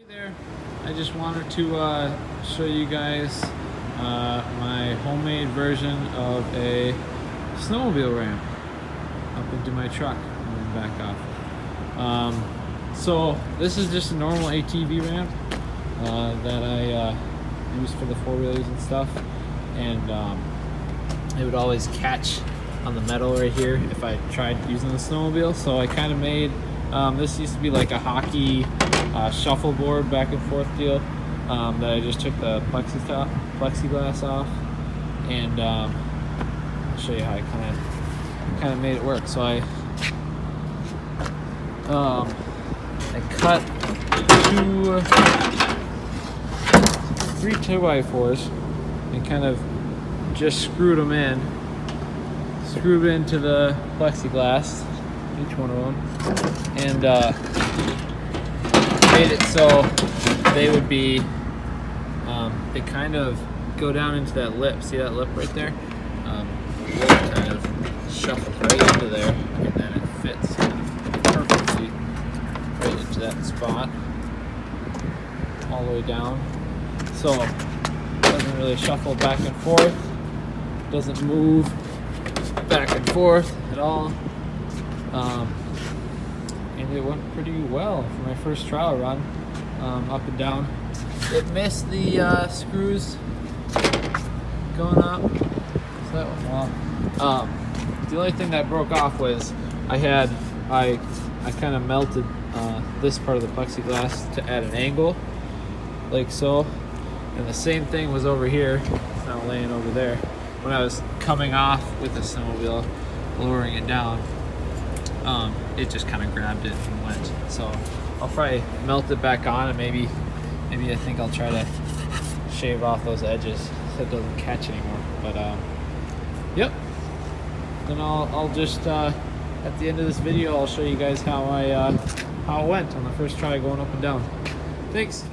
Hey there, I just wanted to show you guys my homemade version of a snowmobile ramp up into my truck and then back off. So this is just a normal ATV ramp that I use for the four-wheelers and stuff, and it would always catch on the metal right here if I tried using the snowmobile. So I kind of made this used to be like a hockey shuffleboard back and forth deal that I just took the plexiglass off, and I'll show you how I kind of made it work. So I cut three 2x4s and kind of just screwed them into the plexiglass, each one of them, and made it so they would be, they kind of go down into that lip. See that lip right there? The lip kind of shuffles right into there, and then it fits perfectly right into that spot, all the way down. So it doesn't really shuffle back and forth, doesn't move back and forth at all. And it went pretty well for my first trial run, up and down. It missed the screws going up. So that went well. The only thing that broke off was I kind of melted this part of the plexiglass to add an angle, like so. And the same thing was over here. It's now laying over there. When I was coming off with the snowmobile, lowering it down, it just kind of grabbed it and went. So I'll probably melt it back on, and maybe I think I'll try to shave off those edges so it doesn't catch anymore. But yep. Then I'll just at the end of this video I'll show you guys how it went on the first try going up and down. Thanks.